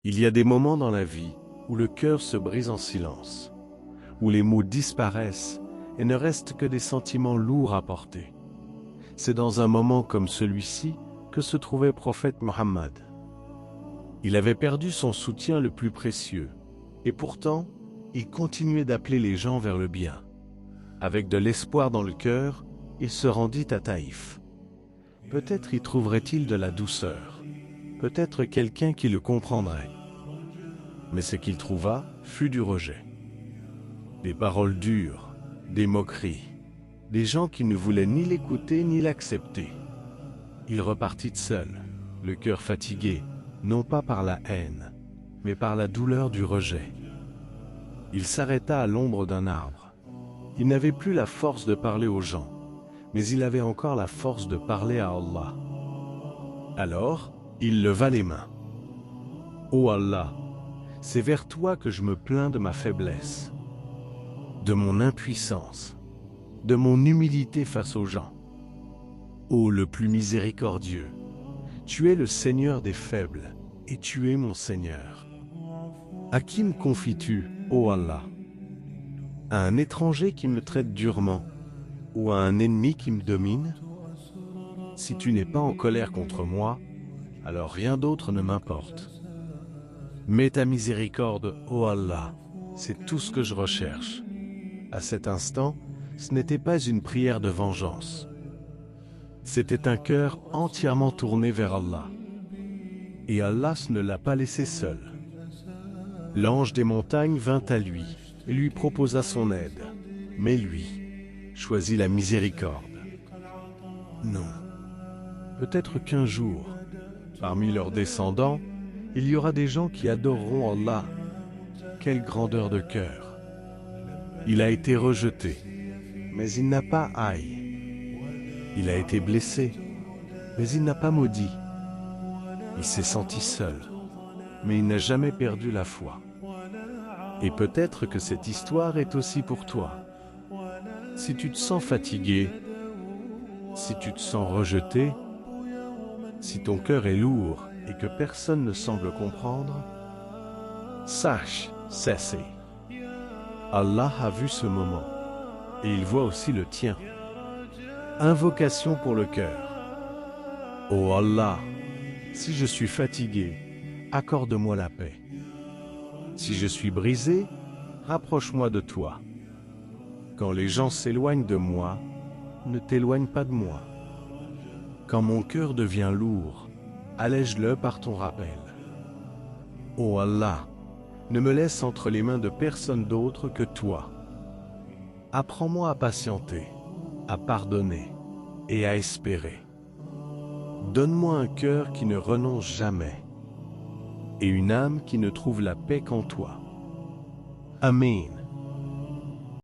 Il y a des moments dans la vie où le cœur se brise en silence, où les mots disparaissent et ne restent que des sentiments lourds à porter. C'est dans un moment comme celui-ci que se trouvait prophète Mohammed. Il avait perdu son soutien le plus précieux, et pourtant, il continuait d'appeler les gens vers le bien. Avec de l'espoir dans le cœur, il se rendit à Taïf. Peut-être y trouverait-il de la douceur, peut-être quelqu'un qui le comprendrait. Mais ce qu'il trouva fut du rejet. Des paroles dures, des moqueries, des gens qui ne voulaient ni l'écouter ni l'accepter. Il repartit seul, le cœur fatigué, non pas par la haine, mais par la douleur du rejet. Il s'arrêta à l'ombre d'un arbre. Il n'avait plus la force de parler aux gens, mais il avait encore la force de parler à Allah. Alors, il leva les mains. « Ô Allah, c'est vers toi que je me plains de ma faiblesse, de mon impuissance, de mon humilité face aux gens. Ô le plus miséricordieux, tu es le Seigneur des faibles, et tu es mon Seigneur. À qui me confies-tu, ô Allah? À un étranger qui me traite durement, ou à un ennemi qui me domine? Si tu n'es pas en colère contre moi, alors rien d'autre ne m'importe. Mets ta miséricorde, ô Allah, c'est tout ce que je recherche. » À cet instant, ce n'était pas une prière de vengeance. C'était un cœur entièrement tourné vers Allah. Et Allah ne l'a pas laissé seul. L'ange des montagnes vint à lui et lui proposa son aide. Mais lui choisit la miséricorde. Non. Peut-être qu'un jour, parmi leurs descendants, il y aura des gens qui adoreront Allah. Quelle grandeur de cœur! Il a été rejeté, mais il n'a pas haï. Il a été blessé, mais il n'a pas maudit. Il s'est senti seul, mais il n'a jamais perdu la foi. Et peut-être que cette histoire est aussi pour toi. Si tu te sens fatigué, si tu te sens rejeté, si ton cœur est lourd et que personne ne semble comprendre, sache, cessez. Allah a vu ce moment, et il voit aussi le tien. Invocation pour le cœur. Ô Allah, si je suis fatigué, accorde-moi la paix. Si je suis brisé, rapproche-moi de toi. Quand les gens s'éloignent de moi, ne t'éloigne pas de moi. Quand mon cœur devient lourd, allège-le par ton rappel. Ô Allah, ne me laisse entre les mains de personne d'autre que toi. Apprends-moi à patienter, à pardonner et à espérer. Donne-moi un cœur qui ne renonce jamais et une âme qui ne trouve la paix qu'en toi. Amen.